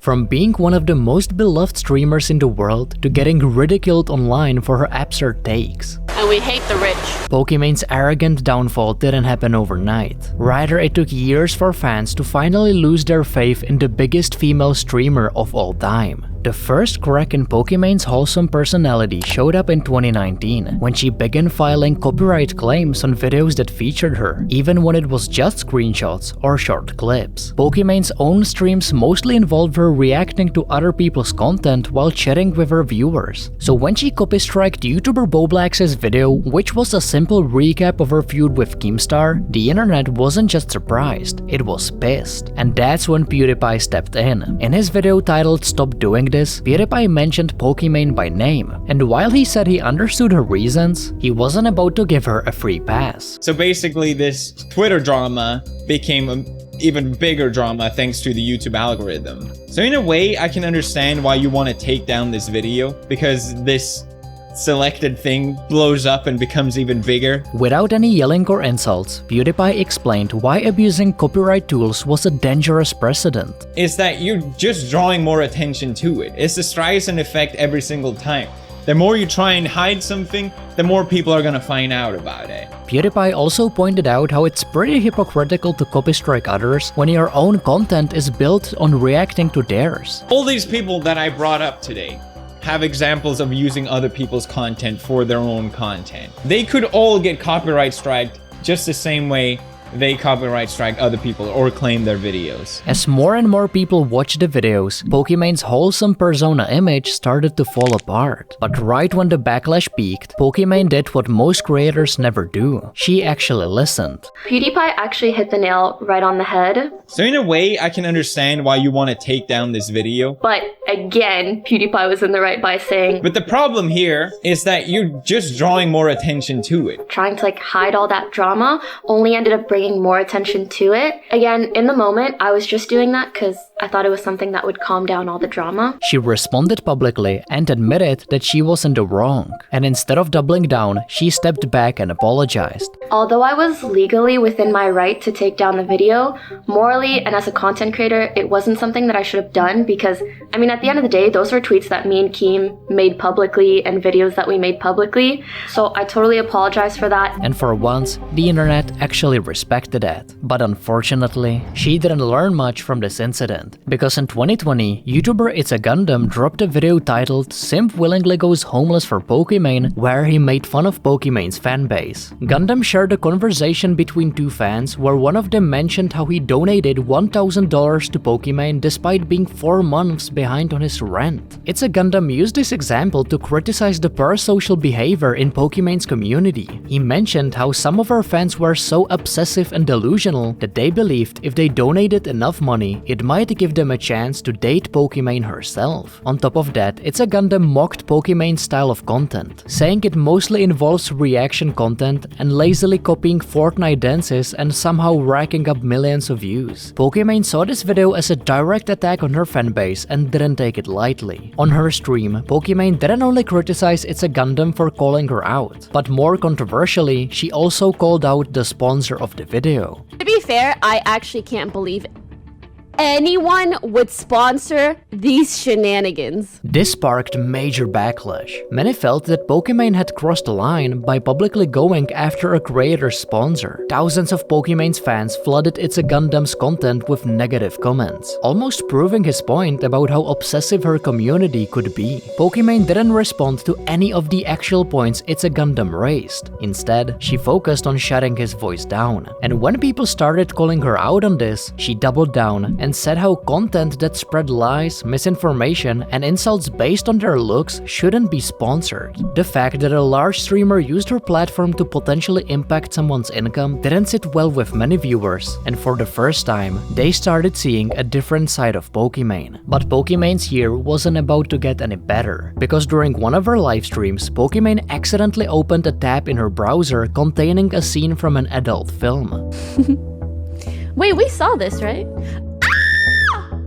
From being one of the most beloved streamers in the world to getting ridiculed online for her absurd takes. And we hate the rich. Pokimane's arrogant downfall didn't happen overnight. Rather, it took years for fans to finally lose their faith in the biggest female streamer of all time. The first crack in Pokimane's wholesome personality showed up in 2019, when she began filing copyright claims on videos that featured her, even when it was just screenshots or short clips. Pokimane's own streams mostly involved her reacting to other people's content while chatting with her viewers. So when she copy-striked YouTuber Boblax's video, which was a simple recap of her feud with Keemstar, the internet wasn't just surprised, it was pissed. And that's when PewDiePie stepped in. In his video titled "Stop Doing This," PewDiePie mentioned Pokimane by name, and while he said he understood her reasons, he wasn't about to give her a free pass. So basically this Twitter drama became an even bigger drama thanks to the YouTube algorithm. So in a way, I can understand why you want to take down this video, because this selected thing blows up and becomes even bigger. Without any yelling or insults, PewDiePie explained why abusing copyright tools was a dangerous precedent. Is that you're just drawing more attention to it. It's the Streisand effect every single time. The more you try and hide something, the more people are gonna find out about it. PewDiePie also pointed out how it's pretty hypocritical to copy-strike others when your own content is built on reacting to theirs. All these people that I brought up today have examples of using other people's content for their own content. They could all get copyright striked just the same way they copyright strike other people or claim their videos. As more and more people watched the videos, Pokimane's wholesome persona image started to fall apart. But right when the backlash peaked, Pokimane did what most creators never do. She actually listened. PewDiePie actually hit the nail right on the head. So in a way, I can understand why you want to take down this video. But again, PewDiePie was in the right by saying, but the problem here is that you're just drawing more attention to it. Trying to hide all that drama only ended up bringing more attention to it. Again, in the moment, I was just doing that because I thought it was something that would calm down all the drama. She responded publicly and admitted that she was in the wrong. And instead of doubling down, she stepped back and apologized. Although I was legally within my right to take down the video, morally and as a content creator, it wasn't something that I should have done because, I mean, at the end of the day, those were tweets that me and Keem made publicly and videos that we made publicly. So I totally apologize for that. And for once, the internet actually respected that. But unfortunately, she didn't learn much from this incident. Because in 2020, YouTuber It's a Gundam dropped a video titled "Simp Willingly Goes Homeless for Pokimane," where he made fun of Pokimane's fanbase. Gundam shared a conversation between two fans where one of them mentioned how he donated $1,000 to Pokimane despite being 4 months behind on his rent. It's a Gundam used this example to criticize the parasocial behavior in Pokimane's community. He mentioned how some of her fans were so obsessive and delusional that they believed if they donated enough money, it might give them a chance to date Pokimane herself. On top of that, It's a Gundam mocked Pokimane's style of content, saying it mostly involves reaction content and lazily copying Fortnite dances and somehow racking up millions of views. Pokimane saw this video as a direct attack on her fanbase and didn't take it lightly. On her stream, Pokimane didn't only criticize It's a Gundam for calling her out, but more controversially, she also called out the sponsor of the video. To be fair, I actually can't believe anyone would sponsor these shenanigans. This sparked major backlash. Many felt that Pokimane had crossed the line by publicly going after a creator's sponsor. Thousands of Pokimane's fans flooded It's a Gundam's content with negative comments, almost proving his point about how obsessive her community could be. Pokimane didn't respond to any of the actual points It's a Gundam raised. Instead, she focused on shutting his voice down. And when people started calling her out on this, she doubled down and said how content that spread lies, misinformation, and insults based on their looks shouldn't be sponsored. The fact that a large streamer used her platform to potentially impact someone's income didn't sit well with many viewers, and for the first time, they started seeing a different side of Pokimane. But Pokimane's year wasn't about to get any better, because during one of her live streams, Pokimane accidentally opened a tab in her browser containing a scene from an adult film. Wait, we saw this, right?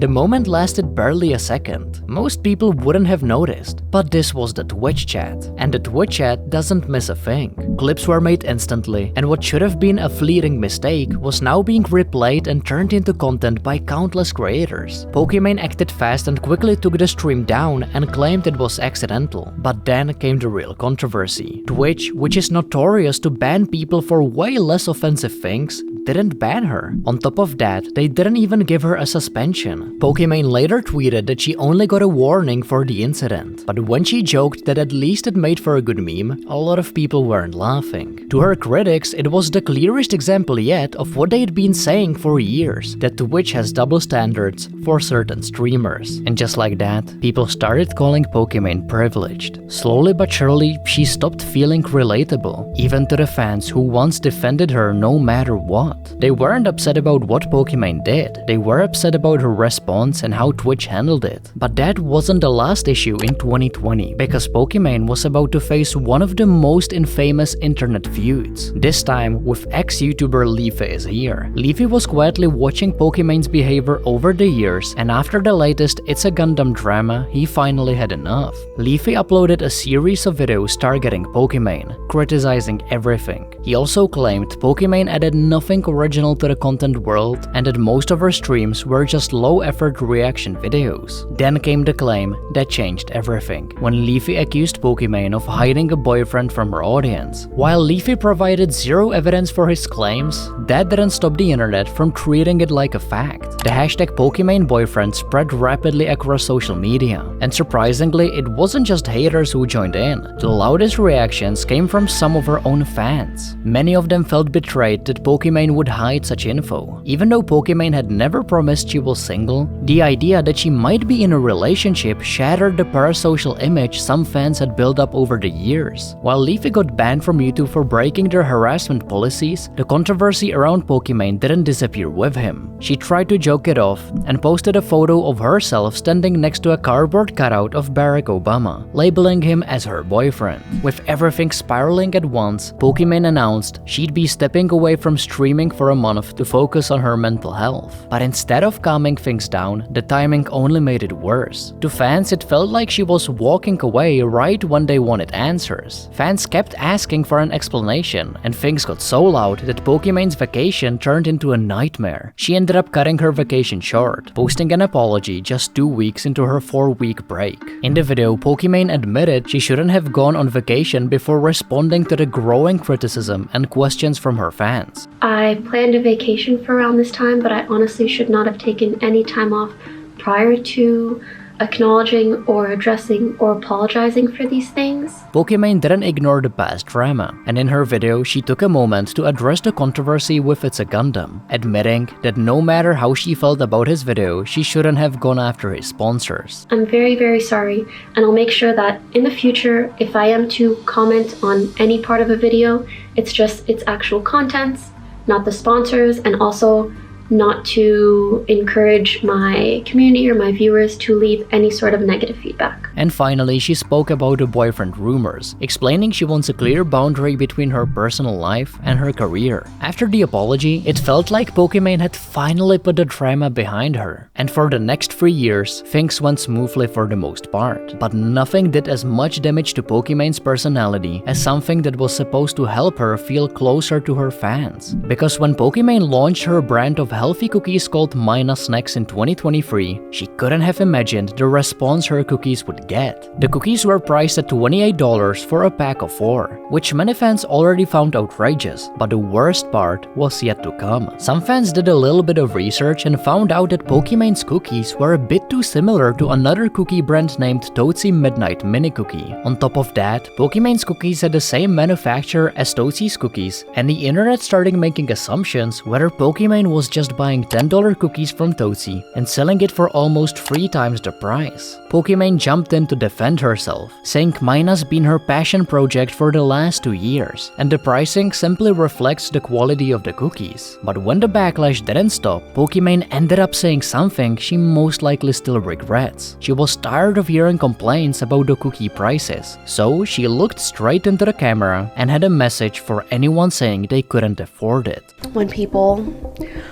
The moment lasted barely a second. Most people wouldn't have noticed, but this was the Twitch chat. And the Twitch chat doesn't miss a thing. Clips were made instantly, and what should have been a fleeting mistake was now being replayed and turned into content by countless creators. Pokimane acted fast and quickly took the stream down and claimed it was accidental. But then came the real controversy. Twitch, which is notorious to ban people for way less offensive things, didn't ban her. On top of that, they didn't even give her a suspension. Pokimane later tweeted that she only got a warning for the incident. But when she joked that at least it made for a good meme, a lot of people weren't laughing. To her critics, it was the clearest example yet of what they'd been saying for years, that Twitch has double standards for certain streamers. And just like that, people started calling Pokimane privileged. Slowly but surely, she stopped feeling relatable, even to the fans who once defended her no matter what. They weren't upset about what Pokimane did, they were upset about her response and how Twitch handled it. But that wasn't the last issue in 2020, because Pokimane was about to face one of the most infamous internet feuds. This time with ex-YouTuber Leafy is here. Leafy was quietly watching Pokimane's behavior over the years, and after the latest It's a Gundam drama, he finally had enough. Leafy uploaded a series of videos targeting Pokimane, criticizing everything. He also claimed Pokimane added nothing original to the content world and that most of her streams were just low-effort reaction videos. Then came the claim that changed everything, when Leafy accused Pokimane of hiding a boyfriend from her audience. While Leafy provided zero evidence for his claims, that didn't stop the internet from treating it like a fact. The hashtag Pokimane boyfriend spread rapidly across social media, and surprisingly, it wasn't just haters who joined in. The loudest reactions came from some of her own fans. Many of them felt betrayed that Pokimane would hide such info. Even though Pokimane had never promised she was single, the idea that she might be in a relationship shattered the parasocial image some fans had built up over the years. While Leafy got banned from YouTube for breaking their harassment policies, the controversy around Pokimane didn't disappear with him. She tried to joke it off and posted a photo of herself standing next to a cardboard cutout of Barack Obama, labeling him as her boyfriend. With everything spiraling at once, Pokimane announced she'd be stepping away from streaming for a month to focus on her mental health. But instead of calming things down, the timing only made it worse. To fans, it felt like she was walking away right when they wanted answers. Fans kept asking for an explanation, and things got so loud that Pokimane's vacation turned into a nightmare. She ended up cutting her vacation short, posting an apology just 2 weeks into her 4-week break. In the video, Pokimane admitted she shouldn't have gone on vacation before responding to the growing criticism and questions from her fans. I planned a vacation for around this time, but I honestly should not have taken any time off prior to acknowledging or addressing or apologizing for these things. Pokimane didn't ignore the past drama, and in her video, she took a moment to address the controversy with It's a Gundam, admitting that no matter how she felt about his video, she shouldn't have gone after his sponsors. I'm very, very sorry, and I'll make sure that in the future, if I am to comment on any part of a video, it's just its actual contents, not the sponsors, and also not to encourage my community or my viewers to leave any sort of negative feedback. And finally, she spoke about the boyfriend rumors, explaining she wants a clear boundary between her personal life and her career. After the apology, it felt like Pokimane had finally put the drama behind her. And for the next 3 years, things went smoothly for the most part. But nothing did as much damage to Pokimane's personality as something that was supposed to help her feel closer to her fans. Because when Pokimane launched her brand of healthy cookies called Mina Snacks in 2023, she couldn't have imagined the response her cookies would get. The cookies were priced at $28 for a pack of 4, which many fans already found outrageous, but the worst part was yet to come. Some fans did a little bit of research and found out that Pokimane's cookies were a bit too similar to another cookie brand named Tootsie Midnight Mini Cookie. On top of that, Pokimane's cookies had the same manufacturer as Tootsie's cookies, and the internet started making assumptions whether Pokimane was just buying $10 cookies from Tootsie and selling it for almost 3 times the price. Pokimane jumped in to defend herself, saying Mina's been her passion project for the last 2 years, and the pricing simply reflects the quality of the cookies. But when the backlash didn't stop, Pokimane ended up saying something she most likely still regrets. She was tired of hearing complaints about the cookie prices, so she looked straight into the camera and had a message for anyone saying they couldn't afford it. When people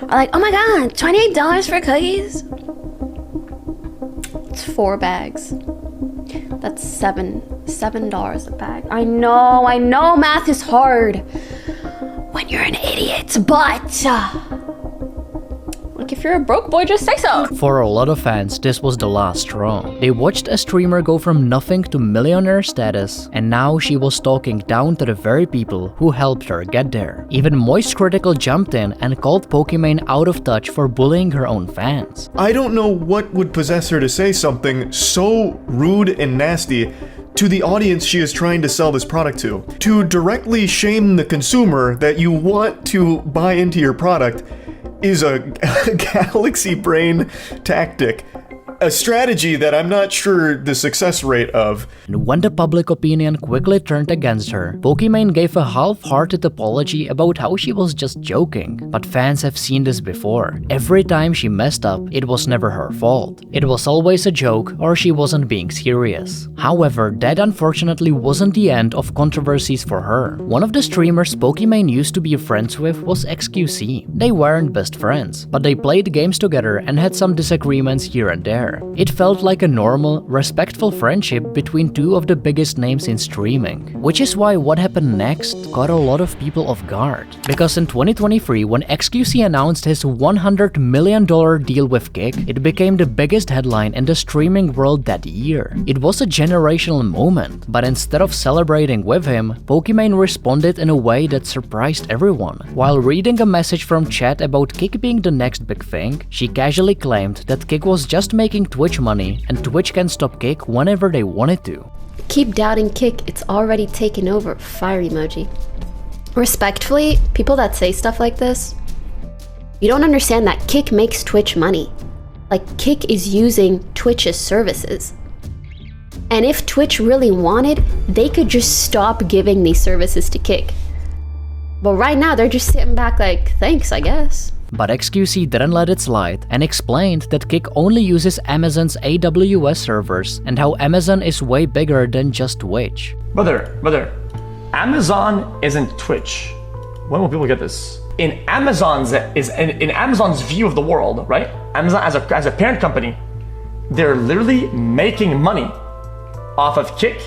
are like, oh my god, $28 for cookies? It's 4 bags. That's $7 a bag. I know math is hard when you're an idiot, but look, if you're a broke boy, just say so. For a lot of fans, this was the last straw. They watched a streamer go from nothing to millionaire status, and now she was talking down to the very people who helped her get there. Even Moist Critical jumped in and called Pokimane out of touch for bullying her own fans. I don't know what would possess her to say something so rude and nasty to the audience she is trying to sell this product to. To directly shame the consumer that you want to buy into your product is a galaxy brain tactic. A strategy that I'm not sure the success rate of. And when the public opinion quickly turned against her, Pokimane gave a half-hearted apology about how she was just joking. But fans have seen this before. Every time she messed up, it was never her fault. It was always a joke or she wasn't being serious. However, that unfortunately wasn't the end of controversies for her. One of the streamers Pokimane used to be friends with was XQC. They weren't best friends, but they played games together and had some disagreements here and there. It felt like a normal, respectful friendship between two of the biggest names in streaming. Which is why what happened next caught a lot of people off guard. Because in 2023, when XQC announced his $100 million deal with Kick, it became the biggest headline in the streaming world that year. It was a generational moment, but instead of celebrating with him, Pokimane responded in a way that surprised everyone. While reading a message from chat about Kick being the next big thing, she casually claimed that Kick was just making Twitch money and Twitch can stop Kick whenever they wanted to. Keep doubting Kick, it's already taken over. Fire emoji. Respectfully, people that say stuff like this, you don't understand that Kick makes Twitch money. Like, Kick is using Twitch's services. And if Twitch really wanted, they could just stop giving these services to Kick. But right now, they're just sitting back like, thanks, I guess. But XQC didn't let it slide and explained that Kick only uses Amazon's AWS servers and how Amazon is way bigger than just Twitch. Brother, Amazon isn't Twitch. When will people get this? In Amazon's view of the world, right? Amazon as a parent company, they're literally making money off of Kick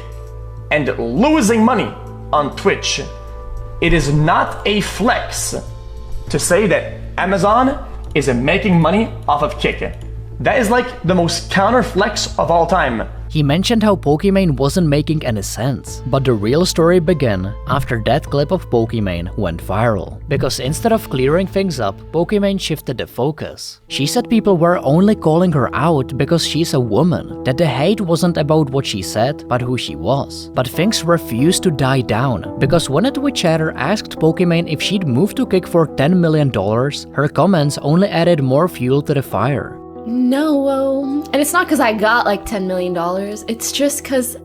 and losing money on Twitch. It is not a flex to say that Amazon is making money off of Kick. That is like the most counter flex of all time. He mentioned how Pokimane wasn't making any sense, but the real story began after that clip of Pokimane went viral. Because instead of clearing things up, Pokimane shifted the focus. She said people were only calling her out because she's a woman, that the hate wasn't about what she said, but who she was. But things refused to die down, because when a Twitch chatter asked Pokimane if she'd move to Kick for $10 million, her comments only added more fuel to the fire. No, and it's not because I got like $10 million. It's just because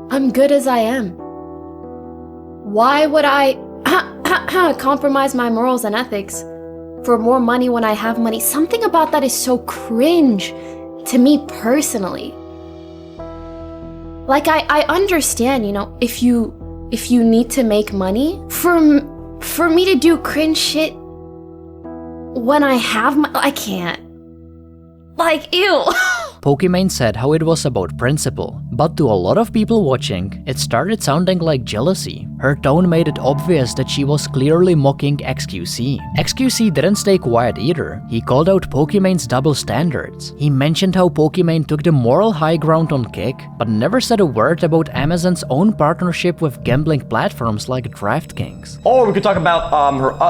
I'm good as I am. Why would I compromise my morals and ethics for more money when I have money? Something about that is so cringe to me personally. Like, I understand, if you need to make money, for me to do cringe shit when I have I can't. Like, ew. Pokimane said how it was about principle, but to a lot of people watching, it started sounding like jealousy. Her tone made it obvious that she was clearly mocking XQC. XQC didn't stay quiet either. He called out Pokimane's double standards. He mentioned how Pokimane took the moral high ground on Kick, but never said a word about Amazon's own partnership with gambling platforms like DraftKings. Or we could talk about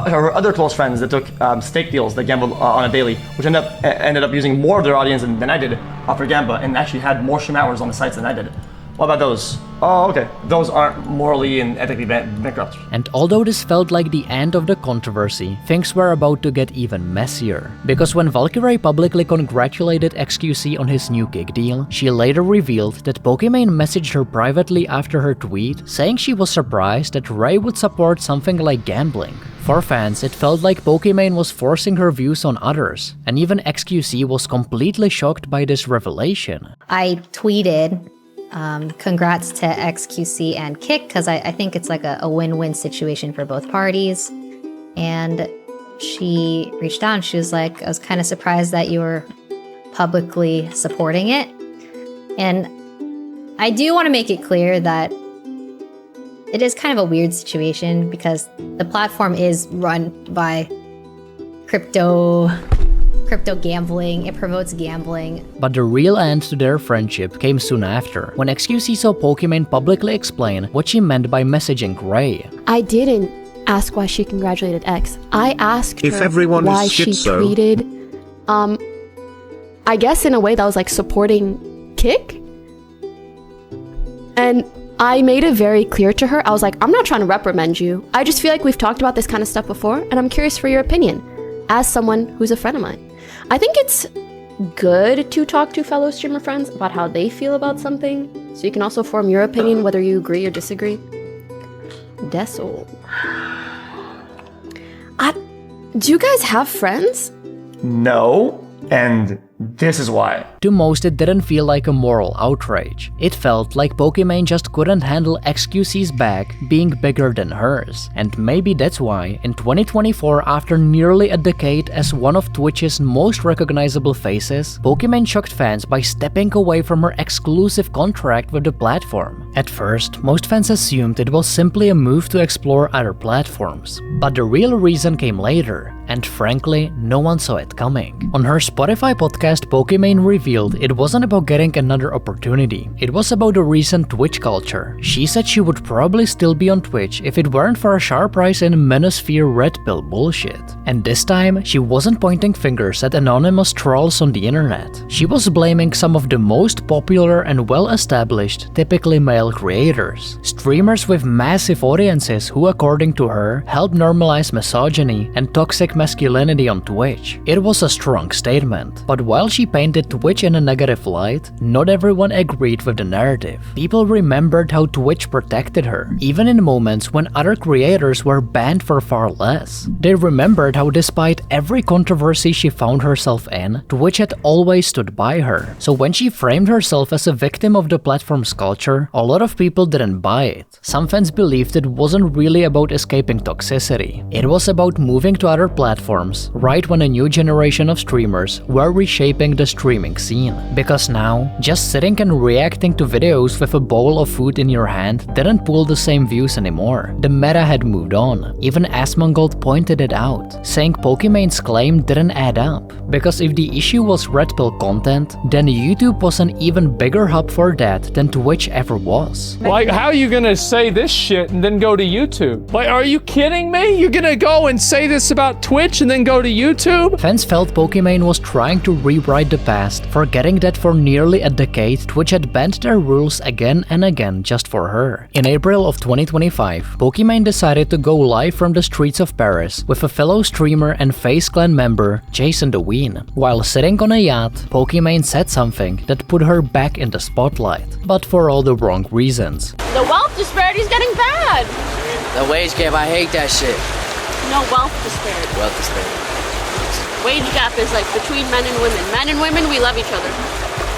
her other close friends that took stake deals that gambled on a daily, which ended up using more of their audience than I did for Gamba, and actually had more stream hours on the sites than I did. What about those? Oh, okay. Those aren't morally and ethically bankrupt. And although this felt like the end of the controversy, things were about to get even messier. Because when Valkyrae publicly congratulated XQC on his new Kick deal, she later revealed that Pokimane messaged her privately after her tweet, saying she was surprised that Ray would support something like gambling. For fans, it felt like Pokimane was forcing her views on others, and even XQC was completely shocked by this revelation. I tweeted, congrats to XQC and Kick, because I think it's like a win-win situation for both parties. And she reached out and she was like, I was kind of surprised that you were publicly supporting it. And I do want to make it clear that it is kind of a weird situation because the platform is run by crypto gambling. It promotes gambling. But the real end to their friendship came soon after, when XQC saw Pokimane publicly explain what she meant by messaging Gray. I didn't ask why she congratulated X. I asked If her everyone why is she schizo. tweeted, I guess in a way that was like supporting Kick. And I made it very clear to her. I was like, I'm not trying to reprimand you. I just feel like we've talked about this kind of stuff before, and I'm curious for your opinion as someone who's a friend of mine. I think it's good to talk to fellow streamer friends about how they feel about something, so you can also form your opinion whether you agree or disagree. That's all. Do you guys have friends? No, and this is why. To most, it didn't feel like a moral outrage. It felt like Pokimane just couldn't handle XQC's back being bigger than hers. And maybe that's why, in 2024, after nearly a decade as one of Twitch's most recognizable faces, Pokimane shocked fans by stepping away from her exclusive contract with the platform. At first, most fans assumed it was simply a move to explore other platforms. But the real reason came later, and frankly, no one saw it coming. On her Spotify podcast, Pokimane revealed it wasn't about getting another opportunity, it was about the recent Twitch culture. She said she would probably still be on Twitch if it weren't for a sharp rise in Manosphere red pill bullshit. And this time, she wasn't pointing fingers at anonymous trolls on the internet. She was blaming some of the most popular and well-established, typically male creators. Streamers with massive audiences who, according to her, help normalize misogyny and toxic masculinity on Twitch. It was a strong statement, but while she painted Twitch in a negative light, not everyone agreed with the narrative. People remembered how Twitch protected her, even in moments when other creators were banned for far less. They remembered how despite every controversy she found herself in, Twitch had always stood by her. So when she framed herself as a victim of the platform's culture, a lot of people didn't buy it. Some fans believed it wasn't really about escaping toxicity. It was about moving to other platforms, right when a new generation of streamers were reshaping the streaming scene. Because now, just sitting and reacting to videos with a bowl of food in your hand didn't pull the same views anymore. The meta had moved on. Even Asmongold pointed it out, saying Pokimane's claim didn't add up. Because if the issue was red pill content, then YouTube was an even bigger hub for that than Twitch ever was. Like, how are you gonna say this shit and then go to YouTube? Like, are you kidding me? You're gonna go and say this about Twitch and then go to YouTube? Fans felt Pokimane was trying to rewrite the past, forgetting that for nearly a decade, Twitch had bent their rules again and again just for her. In April of 2025, Pokimane decided to go live from the streets of Paris with a fellow streamer and FaZe Clan member, Jason the Ween. While sitting on a yacht, Pokimane said something that put her back in the spotlight, but for all the wrong reasons. The wealth disparity is getting bad. The wage gap, I hate that shit. No, wealth disparity. Wealth disparity. Wage gap is like between men and women. Men and women, we love each other.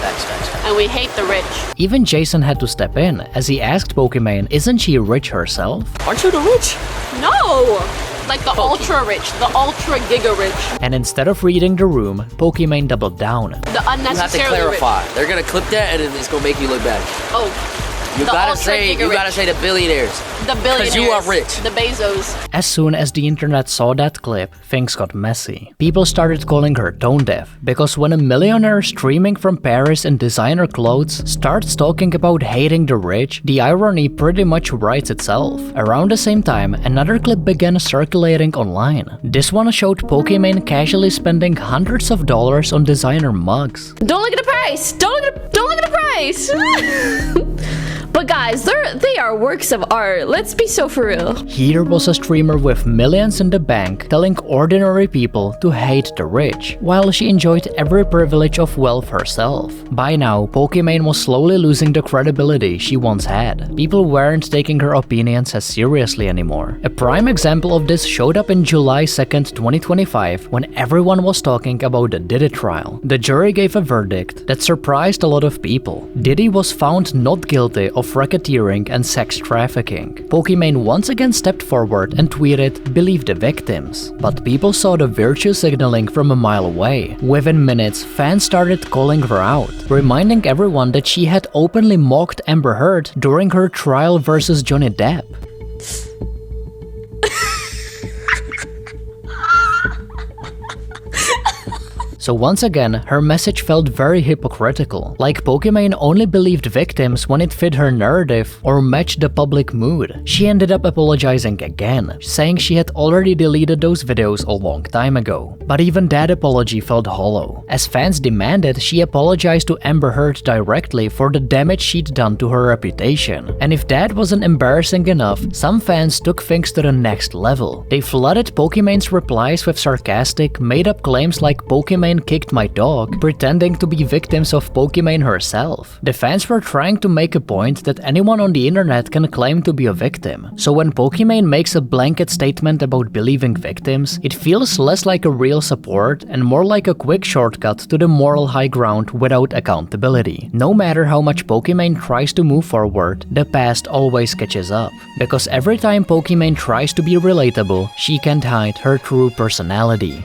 Facts. And we hate the rich. Even Jason had to step in, as he asked Pokimane, isn't she rich herself? Aren't you the rich? No! Like the ultra rich, the ultra giga rich. And instead of reading the room, Pokimane doubled down. The You have to unnecessarily clarify. rich. They're gonna clip that and it's gonna make you look bad. Oh. You The gotta ultra say giga the billionaires. The billionaires. 'Cause you are rich. The Bezos. As soon as the internet saw that clip, things got messy. People started calling her tone deaf, because when a millionaire streaming from Paris in designer clothes starts talking about hating the rich, the irony pretty much writes itself. Around the same time, another clip began circulating online. This one showed Pokimane casually spending hundreds of dollars on designer mugs. Don't look at the price! Don't look at the price! But guys, they are works of art. Let's be so for real. Here was a streamer with millions in the bank telling ordinary people to hate the rich, while she enjoyed every privilege of wealth herself. By now, Pokimane was slowly losing the credibility she once had. People weren't taking her opinions as seriously anymore. A prime example of this showed up in July 2nd, 2025, when everyone was talking about the Diddy trial. The jury gave a verdict that surprised a lot of people. Diddy was found not guilty of of racketeering and sex trafficking. Pokimane once again stepped forward and tweeted, "Believe the victims." But people saw the virtue signaling from a mile away. Within minutes, fans started calling her out, reminding everyone that she had openly mocked Amber Heard during her trial versus Johnny Depp. So once again, her message felt very hypocritical, like Pokimane only believed victims when it fit her narrative or matched the public mood. She ended up apologizing again, saying she had already deleted those videos a long time ago. But even that apology felt hollow. As fans demanded, she apologized to Amber Heard directly for the damage she'd done to her reputation. And if that wasn't embarrassing enough, some fans took things to the next level. They flooded Pokimane's replies with sarcastic, made-up claims like Pokimane kicked my dog, pretending to be victims of Pokimane herself. The fans were trying to make a point that anyone on the internet can claim to be a victim. So when Pokimane makes a blanket statement about believing victims, it feels less like a real support and more like a quick shortcut to the moral high ground without accountability. No matter how much Pokimane tries to move forward, the past always catches up. Because every time Pokimane tries to be relatable, she can't hide her true personality.